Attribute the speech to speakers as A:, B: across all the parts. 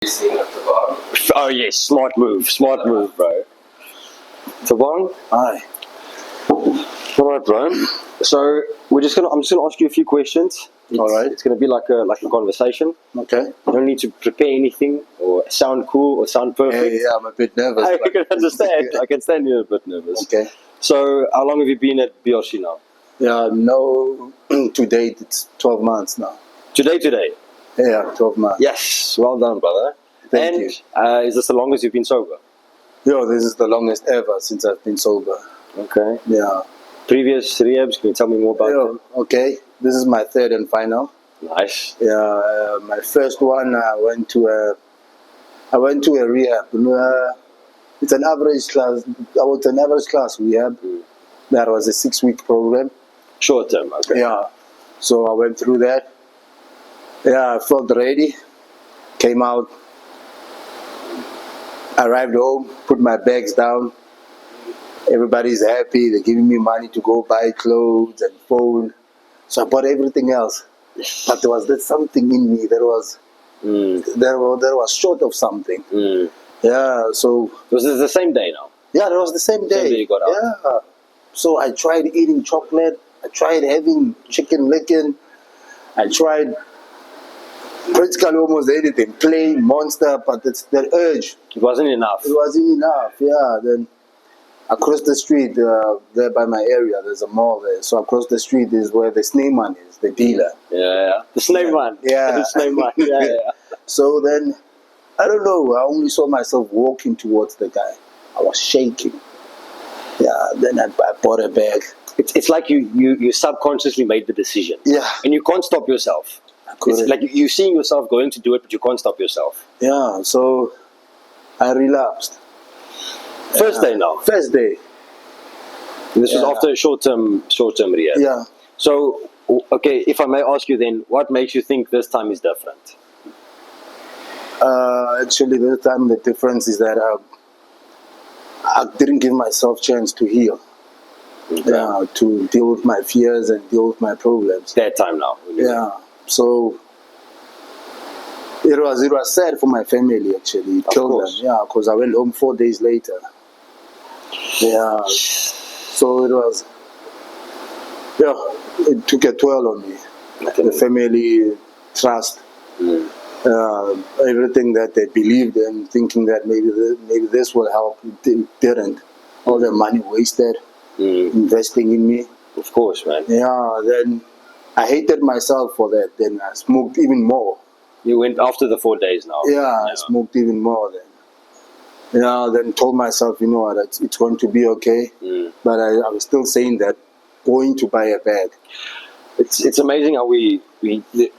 A: Oh yes, smart move, bro. Thabang,
B: Hi.
A: alright, bro. So I'm just gonna ask you a few questions.
B: Alright.
A: It's gonna be like a conversation.
B: Okay.
A: You don't need to prepare anything or sound cool or sound perfect.
B: Yeah, I'm a bit nervous.
A: I
B: but-
A: can understand. I can stand you're a bit nervous.
B: Okay.
A: So how long have you been at BRC now?
B: Yeah, no, to date it's 12 months now.
A: Today.
B: Yeah, 12 months.
A: Yes, well done, brother.
B: Thank
A: and
B: you.
A: Is this the longest you've been sober?
B: Yo, this is the longest ever since I've been sober.
A: Okay.
B: Yeah.
A: Previous rehabs, can you tell me more about
B: Yo,
A: them?
B: okay. This is my third and final.
A: Nice.
B: Yeah, my first one I went to a rehab. It's an average class. I was an average class rehab. That was a 6-week program.
A: Short term, okay.
B: Yeah. So I went through that. Yeah, I felt ready. Came out. Arrived home, put my bags down. Everybody's happy. They're giving me money to go buy clothes and phone. So I bought everything else. But there was something in me that was there was short of something. Yeah. So
A: Was this the same day now?
B: yeah, that was the same day.
A: Same day you got out.
B: Yeah. So I tried eating chocolate. I tried having chicken licking. I tried practically almost anything, plain Monster, but it's that urge.
A: It wasn't enough.
B: It wasn't enough, yeah. Then across the street, there by my area, there's a mall there. So across the street is where the snake man is, the dealer.
A: Yeah. The snake man.
B: Yeah.
A: The snake man. Yeah.
B: So then, I don't know, I only saw myself walking towards the guy. I was shaking. Yeah, then I bought a bag.
A: It's like you subconsciously made the decision.
B: Yeah.
A: And you can't stop yourself. It's
B: couldn't.
A: like you're seeing yourself going to do it, but you can't stop yourself.
B: Yeah, so I relapsed.
A: First day now.
B: First day.
A: This was
B: Yeah.
A: after a short-term rehab.
B: Yeah.
A: So, okay, if I may ask you then, what makes you think this time is different?
B: Actually, this time the difference is that I didn't give myself chance to heal.
A: Okay.
B: Yeah, to deal with my fears and deal with my problems.
A: That time now.
B: Yeah, so it was sad for my family actually. It killed them. Yeah, because I went home 4 days later. Yeah, so it was. Yeah, it took a toll on me. The family trust, everything that they believed in, thinking that maybe this will help. It didn't. All the money wasted. Investing in me.
A: Of course, man.
B: Yeah, then I hated myself for that. Then I smoked even more.
A: You went after the 4 days now.
B: Yeah, I smoked even more then. Yeah, then told myself, you know what, it's going to be okay. But I was still saying that, going to buy a bag.
A: It's amazing how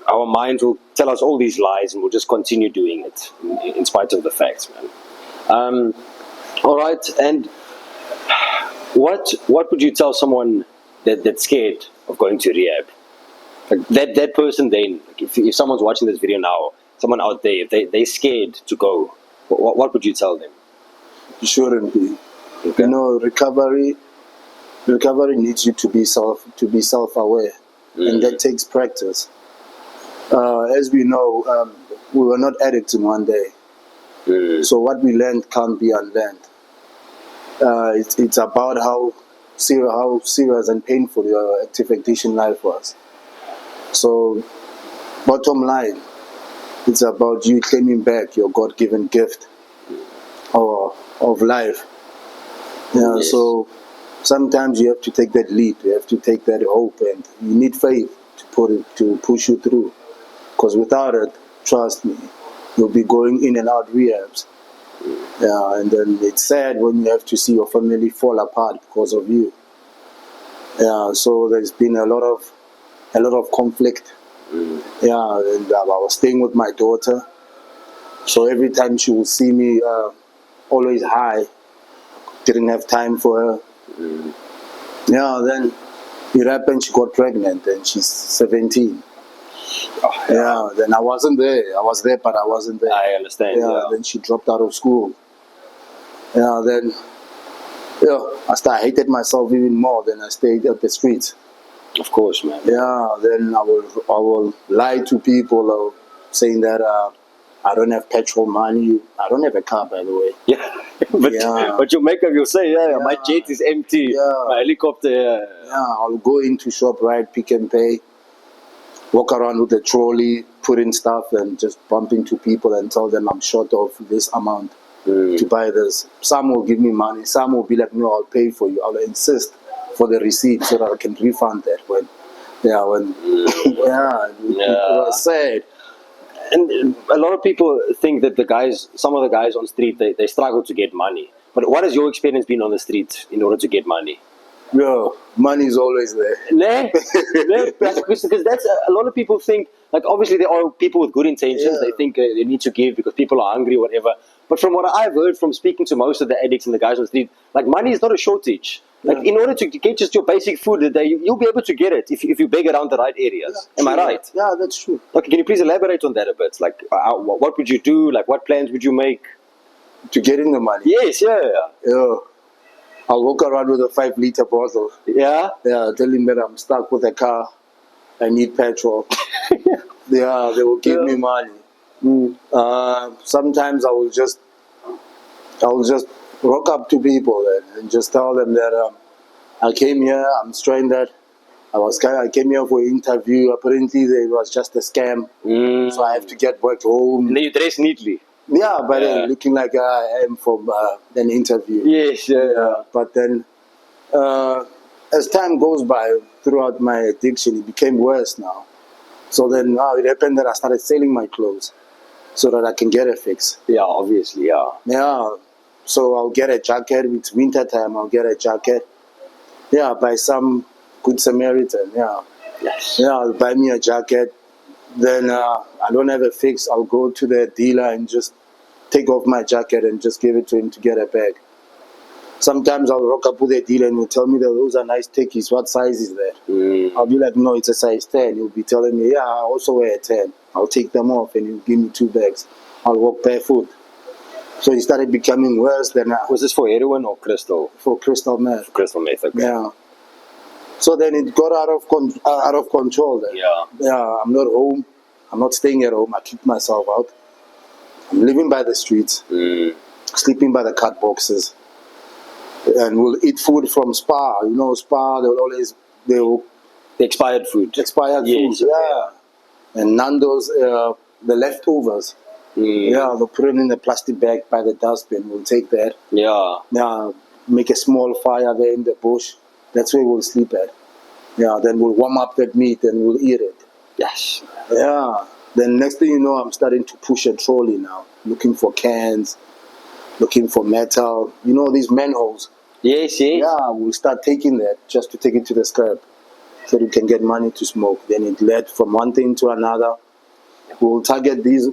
A: our minds will tell us all these lies and we'll just continue doing it in spite of the facts, man. All right, and what would you tell someone that's scared of going to rehab? Like that person then, like if someone's watching this video now, someone out there, if they're scared to go, what would you tell them?
B: You shouldn't be.
A: Okay.
B: You know, recovery needs you to be self-aware, and that takes practice. As we know, we were not addicts in one day. So what we learned can't be unlearned. It's about how serious and painful your active addiction life was. So, bottom line, it's about you claiming back your God-given gift of life. Yeah.
A: Yes.
B: So sometimes you have to take that leap. You have to take that hope, and you need faith to push you through. Because without it, trust me, you'll be going in and out rehabs. Yeah, and then it's sad when you have to see your family fall apart because of you. Yeah, so there's been a lot of conflict. Yeah, and I was staying with my daughter, so every time she would see me, always high, didn't have time for her. Yeah, then it happened. She got pregnant, and she's 17.
A: Oh,
B: Yeah, then I wasn't there. I was there, but I wasn't there.
A: I understand. Yeah.
B: Then she dropped out of school. Yeah, then I hated myself even more. Then I stayed at the streets.
A: Of course, man.
B: Yeah, then I will lie to people saying that I don't have petrol money. I don't have a car, by the way.
A: Yeah. But
B: Yeah.
A: but your makeup, you'll say, my
B: Yeah.
A: jet is empty.
B: Yeah.
A: My helicopter.
B: Yeah, I'll go into ShopRite, Pick and Pay, walk around with a trolley, put in stuff, and just bump into people and tell them I'm short of this amount to buy this. Some will give me money. Some will be like, no, I'll pay for you. I'll insist for the receipt so that I can refund that when it was sad.
A: And a lot of people think that some of the guys on street, they struggle to get money. But what has your experience been on the street in order to get money?
B: Yeah, money is always there.
A: Nah, because that's a lot of people think, like, obviously there are people with good intentions.
B: Yeah.
A: They think they need to give because people are hungry or whatever. But from what I've heard from speaking to most of the addicts and the guys on the street, like, money is not a shortage. Like, in order to get just your basic food a day, you'll be able to get it if you beg around the right areas. Am I right?
B: Yeah, that's true.
A: Okay, can you please elaborate on that a bit? Like, what would you do? Like, what plans would you make?
B: To get in the money.
A: Yes, yeah.
B: Yeah. I'll walk around with a 5-liter bottle.
A: Yeah?
B: Yeah, tell him that I'm stuck with a car. I need petrol. Yeah, they will give me money. Sometimes I will just walk up to people and just tell them that I came here, I'm stranded. I came here for an interview. Apparently, it was just a scam. So I have to get back home.
A: And then you dress neatly.
B: Yeah, but then looking like I am from an interview.
A: Yes, yeah.
B: But then, as time goes by, throughout my addiction, it became worse now. So then it happened that I started selling my clothes so that I can get a fix.
A: Yeah, obviously, yeah.
B: Yeah, so I'll get a jacket. It's winter time. I'll get a jacket. Yeah, by some good Samaritan. Yeah.
A: Yes.
B: Yeah, I'll buy me a jacket. Then I don't have a fix. I'll go to the dealer and just take off my jacket and just give it to him to get a bag. Sometimes I'll rock up with a dealer and he'll tell me that those are nice techies. What size is that? I'll be like, no, it's a size 10. He'll be telling me, yeah, I also wear a 10. I'll take them off and he'll give me 2 bags. I'll walk barefoot. So it started becoming worse than
A: Was this for heroin or crystal?
B: for crystal meth.
A: Crystal meth, okay.
B: Yeah. So then it got out of control. Then.
A: Yeah.
B: Yeah, I'm not home. I'm not staying at home. I kicked myself out. I'm living by the streets, sleeping by the cut boxes, and we'll eat food from Spar. You know, Spar. The
A: expired food.
B: Expired
A: Yes,
B: food. Yeah. And Nando's, the leftovers. Yeah, they'll put it in the plastic bag by the dustbin. We'll take that.
A: Yeah.
B: Yeah, make a small fire there in the bush. That's where we'll sleep at. Yeah, then we'll warm up that meat and we'll eat it.
A: Yes.
B: Yeah. Then next thing you know, I'm starting to push a trolley now, looking for cans, looking for metal. You know, these manholes.
A: Yes, yes.
B: Yeah, we'll start taking that just to take it to the scrap so we can get money to smoke. Then it led from one thing to another. We'll target these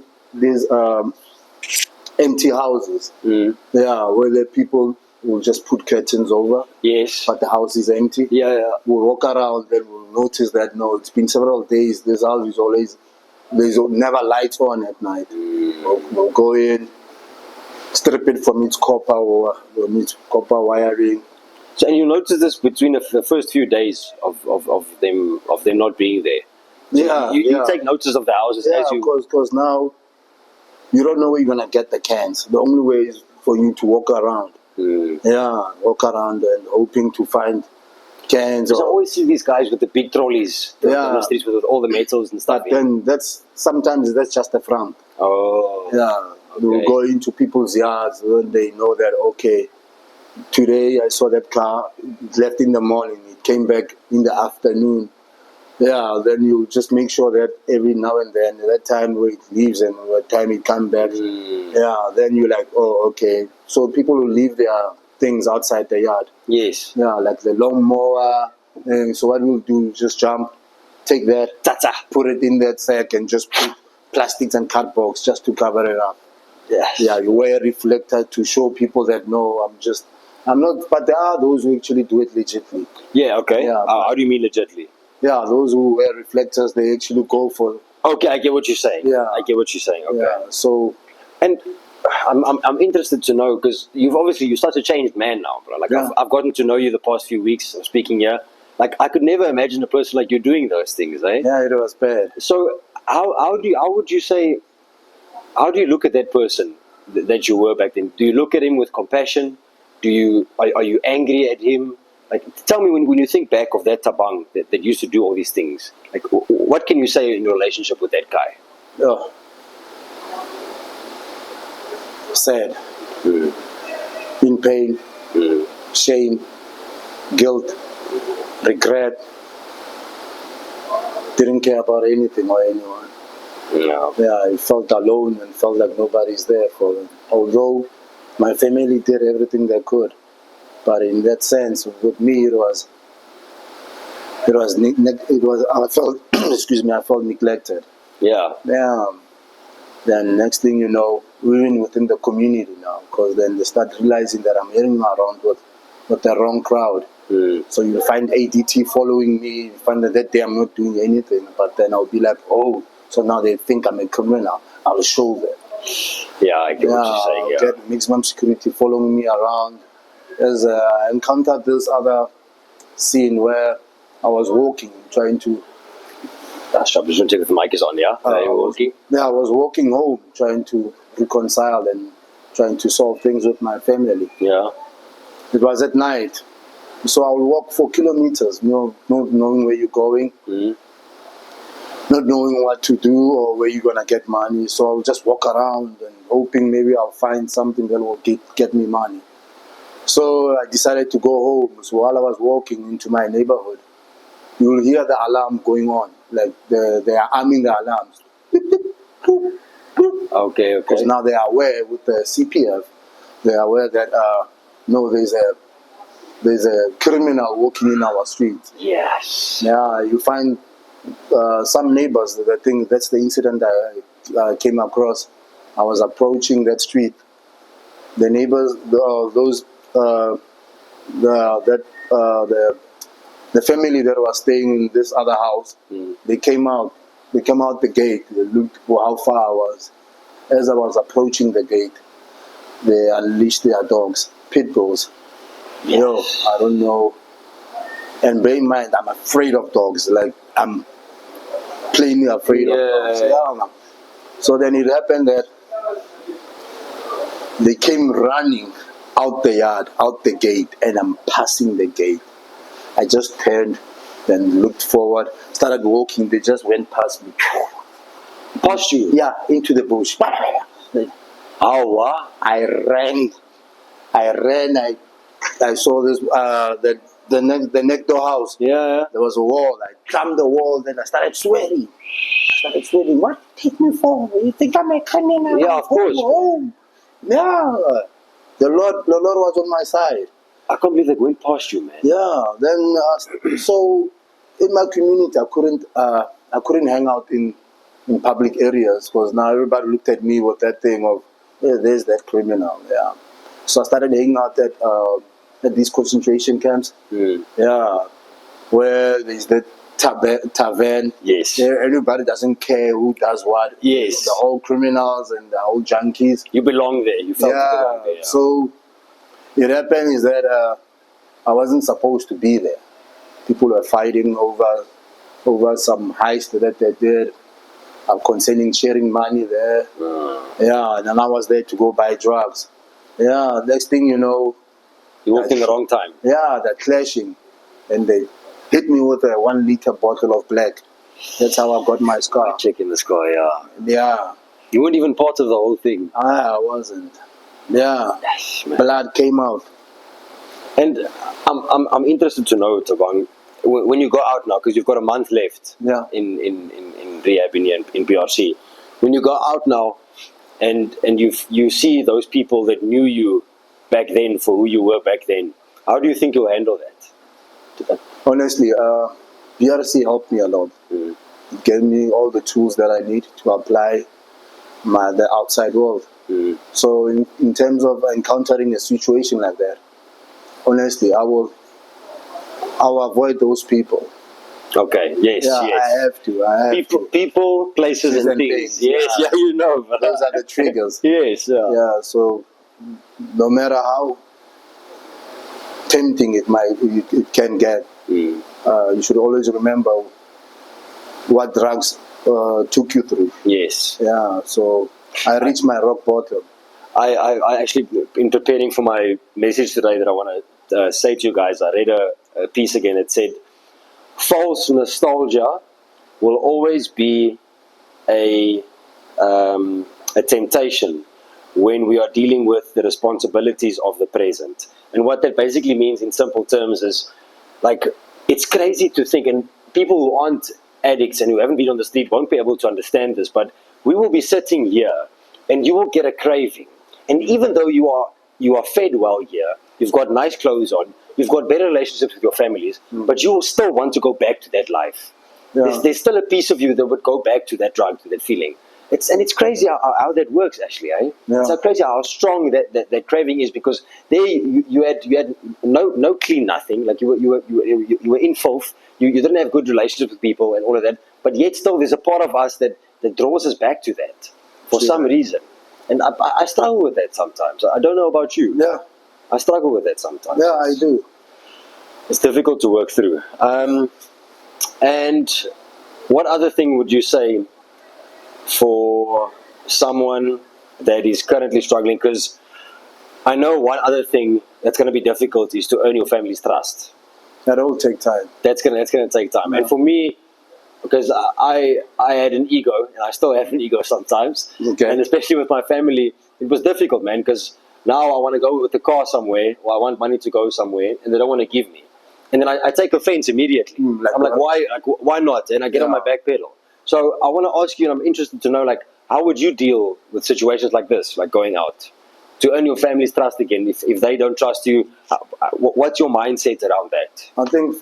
B: empty houses. Yeah, where the people will just put curtains over.
A: Yes.
B: But the house is empty.
A: Yeah.
B: We'll walk around, then we'll notice that, no, it's been several days. This house is always, there's never lights on at night. We'll go in, strip it from its copper or its copper wiring.
A: So, and you notice this between the first few days of them not being there. So you take notice of the houses as you.
B: Because now you don't know where you're gonna get the cans. The only way is for you to walk around. Yeah, walk around and hoping to find cans.
A: Because I always see these guys with the big trolleys on the streets with all the metals and stuff.
B: But then sometimes that's just a front.
A: Oh.
B: Yeah, they will go into people's yards when they know that, okay, today I saw that car, it left in the morning, it came back in the afternoon. Yeah, then you just make sure that every now and then, that time where it leaves and what time it comes back, yeah, then you're like, oh, okay. So people will leave their things outside the yard.
A: Yes.
B: Yeah, like the lawnmower. And so what we'll do is just jump, take that, put it in that sack and just put plastics and cardboards just to cover it up.
A: Yes.
B: Yeah, you wear a reflector to show people that, no, I'm not, but there are those who actually do it legitly.
A: Yeah, okay.
B: Yeah,
A: how do you mean legitly?
B: Yeah, those who wear reflectors, they actually go for.
A: Okay, I get what you're saying.
B: Yeah,
A: I get what you're saying. Okay.
B: Yeah, so,
A: and I'm interested to know, because you're such a changed man now, bro. Like I've gotten to know you the past few weeks of speaking here. Like I could never imagine a person like you doing those things, eh?
B: Yeah, it was bad.
A: So how would you say how do you look at that person that you were back then? Do you look at him with compassion? Are you angry at him? Like, tell me when you think back of that Thabang that used to do all these things. Like, what can you say in your relationship with that guy?
B: Oh, sad, in pain, shame, guilt, regret. Didn't care about anything or anyone.
A: No.
B: Yeah, I felt alone and felt like nobody's there for them. Although my family did everything they could, but in that sense, with me, it was I felt excuse me, I felt neglected.
A: Yeah.
B: Yeah. Then next thing you know, even within the community now, because then they start realizing that I'm hanging around with the wrong crowd. So you find ADT following me, you find that day I'm not doing anything, but then I'll be like, oh, so now they think I'm a criminal. I'll show them.
A: Yeah, I get what you're saying.
B: I'll get maximum security following me around. As I encountered this other scene where I was walking, trying to.
A: That's trouble. Just check if the mic is on. Yeah,
B: I was walking home, trying to reconcile and trying to solve things with my family.
A: Yeah.
B: It was at night, so I would walk for kilometers, not knowing where you're going, not knowing what to do or where you're gonna get money. So I would just walk around and hoping maybe I'll find something that will get me money. So I decided to go home. So while I was walking into my neighborhood, you will hear the alarm going on, like they are arming the alarms.
A: Okay.
B: Because now they are aware with the CPF, they are aware that no, there's a criminal walking in our street.
A: Yes.
B: Yeah, you find some neighbors that I think that's the incident I came across. I was approaching that street. The neighbors, the family that was staying in this other house, they came out the gate. They looked for how far I was. As I was approaching the gate, they unleashed their dogs, pit bulls.
A: Yes.
B: Yo, I don't know. And bear in mind, I'm afraid of dogs. Like, I'm plainly afraid of dogs. Yeah, man. So then it happened that they came running out the yard, out the gate, and I'm passing the gate. I just turned, then looked forward, started walking. They just went past me.
A: Past you?
B: Yeah, into the bush.
A: Oh, wow.
B: I ran. I saw this the next door house.
A: Yeah.
B: There was a wall. I climbed the wall. Then I started swearing. What? Take me for? You think I'm a criminal?
A: Yeah, of course.
B: Home. Yeah. The Lord was on my side.
A: I can't believe they went past you, man.
B: Yeah. Then so in my community, I couldn't hang out in public areas because now everybody looked at me with that thing of, yeah, there's that criminal. Yeah. So I started hanging out at these concentration camps. Yeah, where there's that tavern.
A: Yes.
B: There, everybody doesn't care who does what.
A: Yes.
B: The whole criminals and the whole junkies.
A: You belong there. You felt you belong there. Yeah.
B: So it happened is that I wasn't supposed to be there. People were fighting over some heist that they did. Concerning sharing money there. Yeah, and then I was there to go buy drugs. Yeah, next thing you know,
A: you walked in the wrong time.
B: Yeah, they're clashing, and they hit me with a 1 liter bottle of black. That's how I got my scar.
A: Check in the scar, yeah.
B: Yeah.
A: You weren't even part of the whole thing.
B: I wasn't. Yeah.
A: Yes, man.
B: Blood came out.
A: And I'm interested to know, Thabang, when you go out now, because you've got a month left.
B: Yeah.
A: In rehab in PRC. When you go out now, and you see those people that knew you back then for who you were back then, how do you think you'll handle that?
B: Honestly, PRC helped me a lot. It gave me all the tools that I need to apply the outside world. So in terms of encountering a situation like that, honestly, I'll avoid those people.
A: Okay. Yes.
B: Yeah,
A: yes.
B: I have to.
A: People, places, and things. Yes. Yeah. You know.
B: Those are the triggers.
A: Yes. Yeah.
B: Yeah. So no matter how tempting it can get, you should always remember what drugs took you through.
A: Yes.
B: Yeah. So I reached my rock bottom.
A: I actually, in preparing for my message today that I want to say to you guys, I read a piece again. It said, false nostalgia will always be a, a temptation when we are dealing with the responsibilities of the present. And what that basically means in simple terms is, like, it's crazy to think, and people who aren't addicts and who haven't been on the street won't be able to understand this, but we will be sitting here and you will get a craving. And even though you are fed well here, you've got nice clothes on, you've got better relationships with your families, but you will still want to go back to that life.
B: Yeah.
A: There's still a piece of you that would go back to that drug, to that feeling. It's crazy how that works, actually, eh?
B: Yeah.
A: It's so crazy how strong that craving is, because there you had no clean nothing, like you were in filth, you didn't have good relationships with people and all of that, but yet still there's a part of us that draws us back to that for some reason, and I struggle with that sometimes. I don't know about you.
B: Yeah.
A: I struggle with that sometimes.
B: Yeah, I do.
A: It's difficult to work through. And what other thing would you say for someone that is currently struggling? Because I know one other thing that's going to be difficult is to earn your family's trust.
B: That will take time.
A: That's gonna take time.
B: Yeah.
A: And for me, because I had an ego, and I still have an ego sometimes,
B: Okay.
A: and especially with my family, it was difficult, man. Because now I want to go with the car somewhere, or I want money to go somewhere, and they don't want to give me, and then I take offense immediately. I'm like, why not? And I get on my back pedal. So I want to ask you, and I'm interested to know, like, how would you deal with situations like this, like going out to earn your family's trust again? If they don't trust you, what's your mindset around that?
B: I think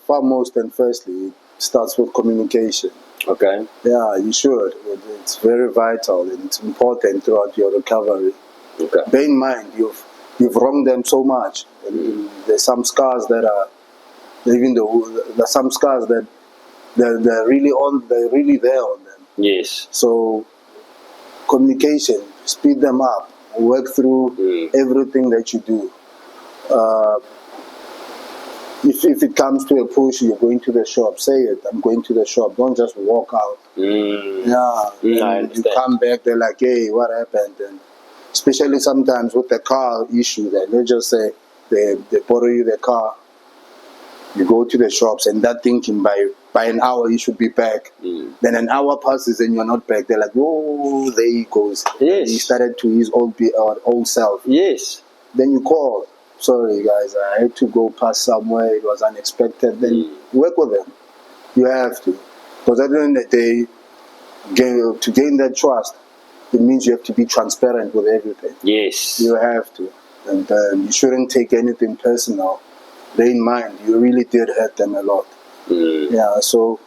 B: foremost and firstly, it starts with communication.
A: Okay.
B: Yeah, you should. It's very vital and it's important throughout your recovery.
A: Okay.
B: Bear in mind, you've wronged them so much. And there's some scars that are, even though there's some scars that they're really there on them.
A: Yes.
B: So communication, speed them up, work through everything that you do. If it comes to a push, you're going to the shop, say it, I'm going to the shop. Don't just walk out.
A: I
B: You
A: understand.
B: come back, they're like, hey, what happened? And especially sometimes with the car issue, that they just say, they borrow you the car, you go to the shops, and that thinking by an hour you should be back. Then an hour passes and you're not back. They're like, oh, there he goes.
A: Yes.
B: He started to his old self.
A: Yes.
B: Then you call, sorry guys, I had to go past somewhere, it was unexpected. Then work with them. You have to. Because at the end of the day, to gain that trust, it means you have to be transparent with everything.
A: Yes.
B: You have to. And you shouldn't take anything personal. Bear in mind, you really did hurt them a lot. Yeah, so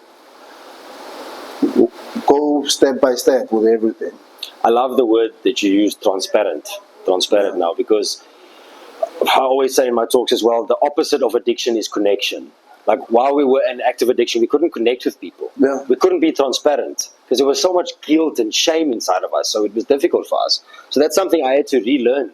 B: go step by step with everything.
A: I love the word that you use, transparent. Transparent now, because I always say in my talks as well, the opposite of addiction is connection. Like, while we were in active addiction, we couldn't connect with people.
B: Yeah.
A: We couldn't be transparent because there was so much guilt and shame inside of us. So it was difficult for us. So that's something I had to relearn.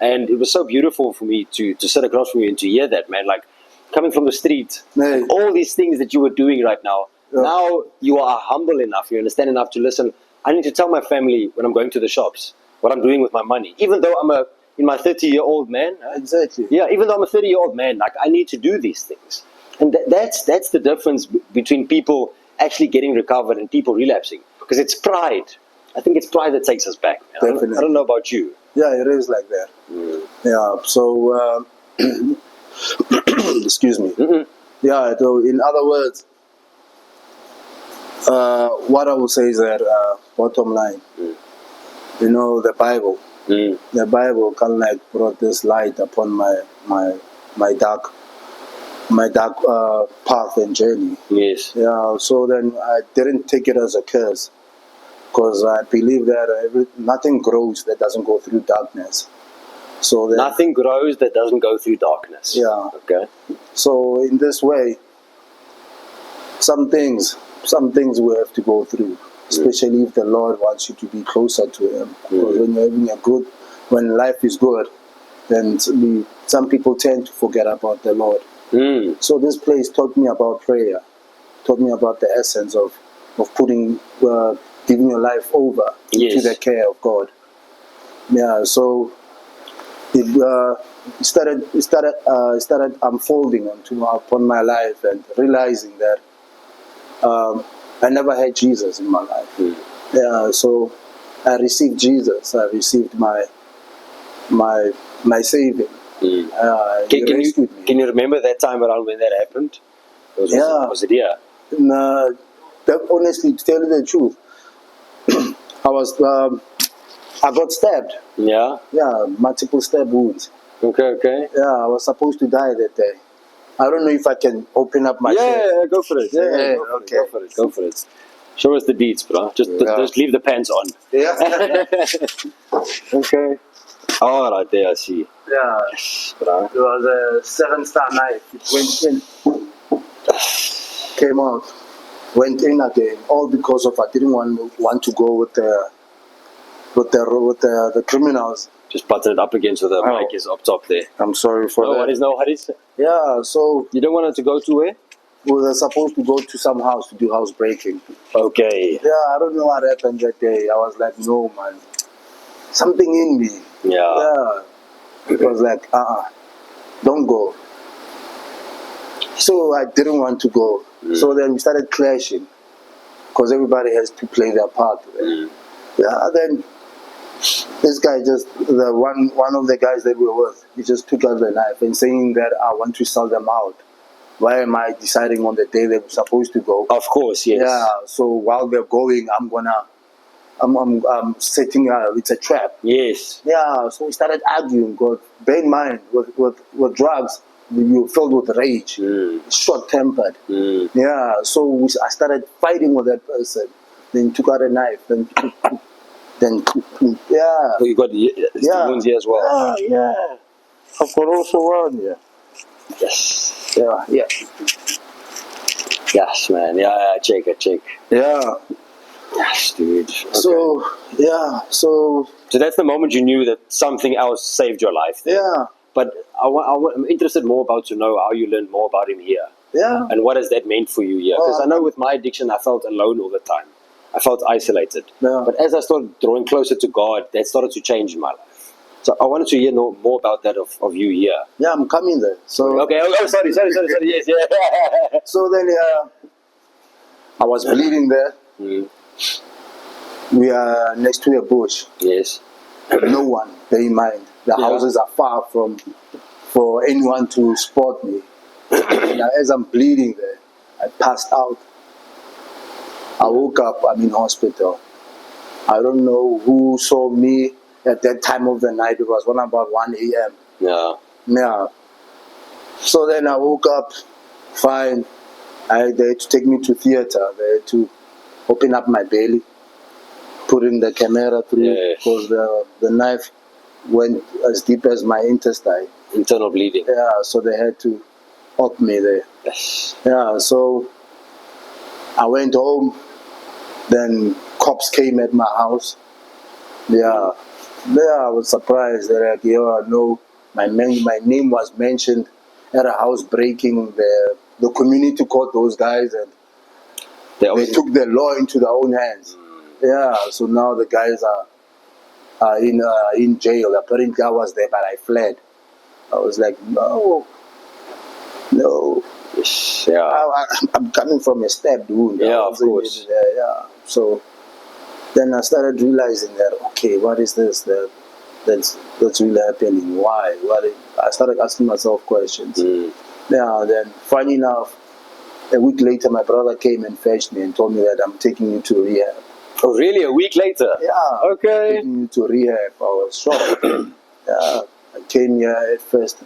A: And it was so beautiful for me to sit across from you and to hear that, man. Like, coming from the street,
B: Hey.
A: all these things that you were doing right now,
B: Yeah.
A: now you are humble enough, you understand enough to listen. I need to tell my family when I'm going to the shops what I'm doing with my money. Even though I'm in my 30-year-old man.
B: Exactly.
A: Yeah, even though I'm a 30-year-old man, like, I need to do these things. And that's the difference between people actually getting recovered and people relapsing. Because it's pride. I think it's pride that takes us back, man. I don't know about you.
B: Yeah, it is like that. Yeah, so, excuse me. Yeah, so in other words, what I would say is that, bottom line, you know, the Bible. The Bible kind of like brought this light upon my dark path and journey.
A: Yes.
B: Yeah, so then I didn't take it as a curse, because I believe that nothing grows that doesn't go through darkness. So then,
A: Nothing grows that doesn't go through darkness.
B: Yeah.
A: Okay.
B: So in this way, some things we have to go through, especially if the Lord wants you to be closer to Him. Because when you're having when life is good, then some people tend to forget about the Lord. So this place taught me about prayer, taught me about the essence of giving your life over
A: Yes.
B: to the care of God. Yeah, so it started unfolding upon my life, and realizing that I never had Jesus in my life. Yeah, so I received Jesus. I received my saving. He rescued me.
A: Can you remember that time around when that happened? Was it here?
B: Honestly, to tell you the truth, I got stabbed.
A: Yeah.
B: Yeah, multiple stab wounds.
A: Okay.
B: Yeah, I was supposed to die that day. I don't know if I can open up my chest.
A: Yeah, go for it.
B: Yeah,
A: Go for it. Show us the deeds, bro. Just leave the pants on.
B: Yeah.
A: Okay. All right, there I see.
B: Yeah.
A: Yes, bro.
B: It was a 7-star knife. It went in, came out, went in again. All because of I didn't want to go with the criminals.
A: Just button it up again so the mic is up top there.
B: I'm sorry for that.
A: No worries.
B: Yeah, so
A: You don't want it to go to where?
B: we were supposed to go to some house to do housebreaking.
A: Okay.
B: Yeah, I don't know what happened that day. I was like, no, man. Something in me.
A: Yeah.
B: It was like, don't go. So I didn't want to go. So then we started clashing, because everybody has to play their part. Yeah, then this guy one of the guys that we were with, he just took out the knife and saying that I want to sell them out. Why am I deciding on the day they were supposed to go?
A: Of course, yes.
B: Yeah, so while they're going, I'm setting it's a trap.
A: Yes.
B: Yeah, so we started arguing. God, bear in mind, with drugs, you're filled with rage, short-tempered. Yeah, so I started fighting with that person. Then took out a knife. Then yeah.
A: Oh, you got the wounds here as well.
B: Yeah. I've got also one. Yeah.
A: Yes.
B: Yeah.
A: Yes, man. Yeah, check.
B: Yeah.
A: Yes, dude. Okay.
B: So so
A: that's the moment you knew that something else saved your life. Then.
B: Yeah.
A: But I'm interested more about to know how you learned more about him here.
B: Yeah.
A: And what has that meant for you here? Because I know with my addiction, I felt alone all the time. I felt isolated.
B: Yeah.
A: But as I started drawing closer to God, that started to change in my life. So I wanted to hear more about that of you here.
B: Yeah, I'm coming there. So
A: okay. Oh, sorry. Yes, yeah.
B: So then I was bleeding there. We are next to a bush.
A: Yes.
B: No one, bear in mind. The houses are far for anyone to spot me. Now, as I'm bleeding there, I passed out. I woke up, I'm in hospital. I don't know who saw me at that time of the night. It was about 1 a.m. Yeah. So then I woke up, fine. They had to take me to theater. They had to open up my belly, put in the camera through, because the knife went as deep as my intestine.
A: Internal bleeding.
B: Yeah, so they had to op me there.
A: Yes.
B: Yeah, so I went home. Then cops came at my house. Yeah, I was surprised. They're like, no, my name was mentioned at a housebreaking. The community caught those guys, and they took the law into their own hands. Yeah, so now the guys are in jail. Apparently, I was there, but I fled. I was like, no.
A: Yeah.
B: I'm coming from a stabbed wound.
A: Yeah, of course.
B: Yeah. So then I started realizing that, okay, what is this that's really happening? Why? I started asking myself questions. Yeah. Then, funny enough, a week later, my brother came and fetched me and told me that I'm taking you to rehab.
A: Oh, really? A week later?
B: Yeah.
A: Okay.
B: Taking you to rehab. I was shocked. Yeah. I came here at first.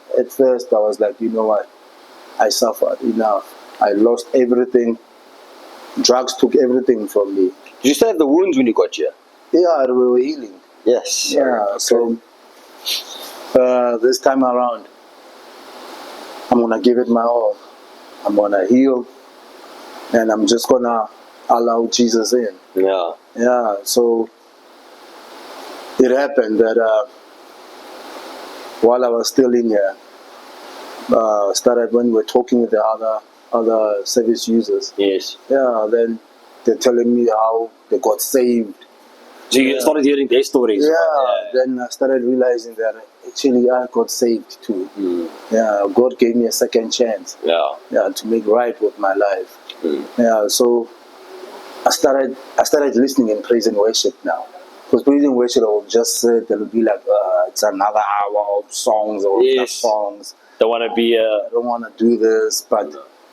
B: I was like, you know what? I suffered enough. I lost everything. Drugs took everything from me.
A: Did you still have the wounds when you got here?
B: Yeah, we were healing.
A: Yes.
B: Yeah, okay. So this time around, I'm going to give it my all. I'm going to heal, and I'm just going to allow Jesus in.
A: Yeah.
B: Yeah, so it happened that while I was still in here, started when we were talking with the other service users.
A: Yes.
B: Yeah, then they're telling me how they got saved.
A: So you started hearing their stories.
B: Then I started realizing that actually I got saved too.
A: Mm.
B: Yeah, God gave me a second chance.
A: Yeah.
B: To make right with my life.
A: Mm.
B: Yeah, so I started listening in praise and worship now. Because praise and worship, I will just sit, it'll be like, it's another hour of songs or songs.
A: Don't want to be
B: I don't want to do this, but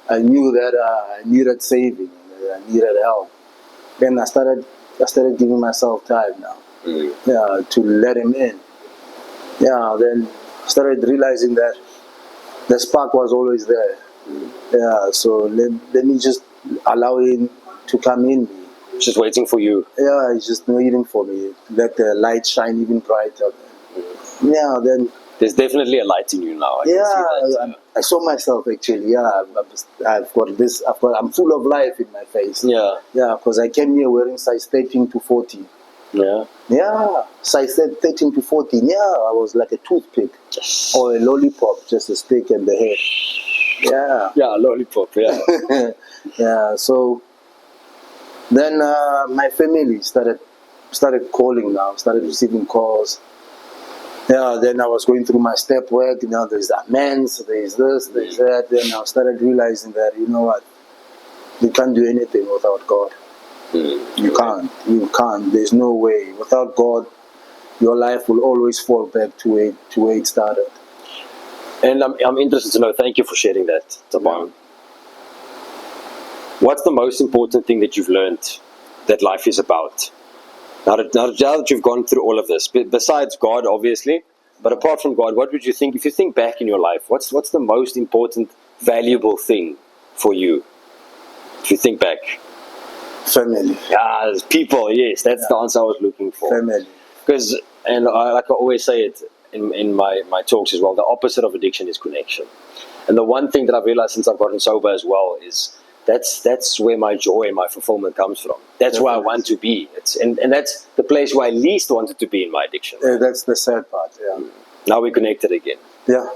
B: I knew that I needed saving, I needed help. Then I started giving myself time now, to let Him in. Yeah, then I started realizing that the spark was always there. Yeah, so let me just allow Him to come in me.
A: just waiting for you.
B: Yeah, He's just waiting for me. Let the light shine even brighter. Yeah, then
A: there's definitely a light in you now. I can see that.
B: I saw myself actually. Yeah, I've got this. I'm full of life in my face.
A: Yeah,
B: because I came here wearing size 13 to 14.
A: Yeah,
B: size 13 to 14. Yeah, I was like a toothpick or a lollipop, just a stick and the head.
A: Yeah, lollipop. Yeah,
B: yeah. So then my family started calling now. Started receiving calls. Yeah, then I was going through my step work, there's amends, there's this, there's that. Then I started realizing that, you know what, you can't do anything without God. You can't. There's no way. Without God, your life will always fall back to where it started.
A: And I'm interested to know, thank you for sharing that, Thabang. What's the most important thing that you've learned that life is about? Now that you've gone through all of this, besides God, obviously, but apart from God, what would you think, if you think back in your life, what's the most important, valuable thing for you? If you think back.
B: Family.
A: Yeah, people, yes, that's the answer I was looking for.
B: Family.
A: Because, and like I always say it in my talks as well, the opposite of addiction is connection. And the one thing that I've realized since I've gotten sober as well is that's where my joy and my fulfillment comes from. That's where I want to be. And that's the place where I least wanted to be in my addiction.
B: Yeah, that's the sad part. Yeah.
A: Now we're connected again.
B: Yeah.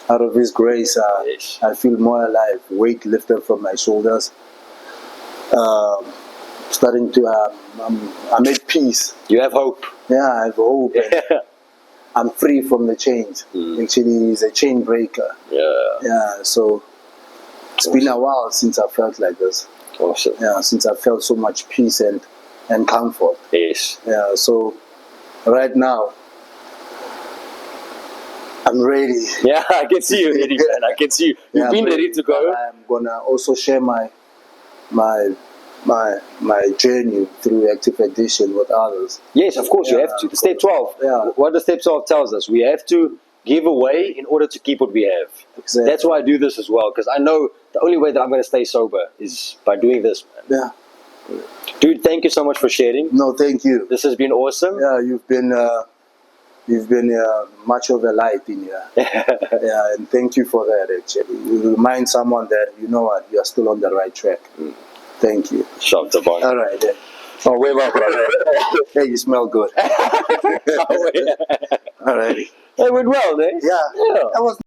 B: Out of His grace,
A: yes.
B: I feel more alive. Weight lifted from my shoulders. Starting to, I'm at peace.
A: You have hope.
B: Yeah, I have hope. I'm free from the chains. Actually, He's a chain breaker. Yeah. So it's been a while since I felt like this.
A: Awesome.
B: Yeah, since I felt so much peace and comfort.
A: Yes.
B: Yeah. So right now, I'm ready.
A: Yeah, I can see you ready, man. I can see you. You've been ready to go.
B: I'm gonna also share my journey through active addiction with others.
A: Yes, of course, you have to. Step 12.
B: Yeah.
A: What the step 12 tells us, we have to give away in order to keep what we have.
B: Exactly.
A: That's why I do this as well, because I know the only way that I'm going to stay sober is by doing this, man.
B: Yeah.
A: Dude, thank you so much for sharing.
B: No, thank you.
A: This has been awesome.
B: Yeah, you've been much of a light in here. Yeah, and thank you for that. Actually, you remind someone that, you know what, you're still on the right track. Thank you.
A: Sure, Thabang.
B: All right. Oh, wait, brother. Hey, you smell good. All righty.
A: It went well, eh?
B: Yeah. That was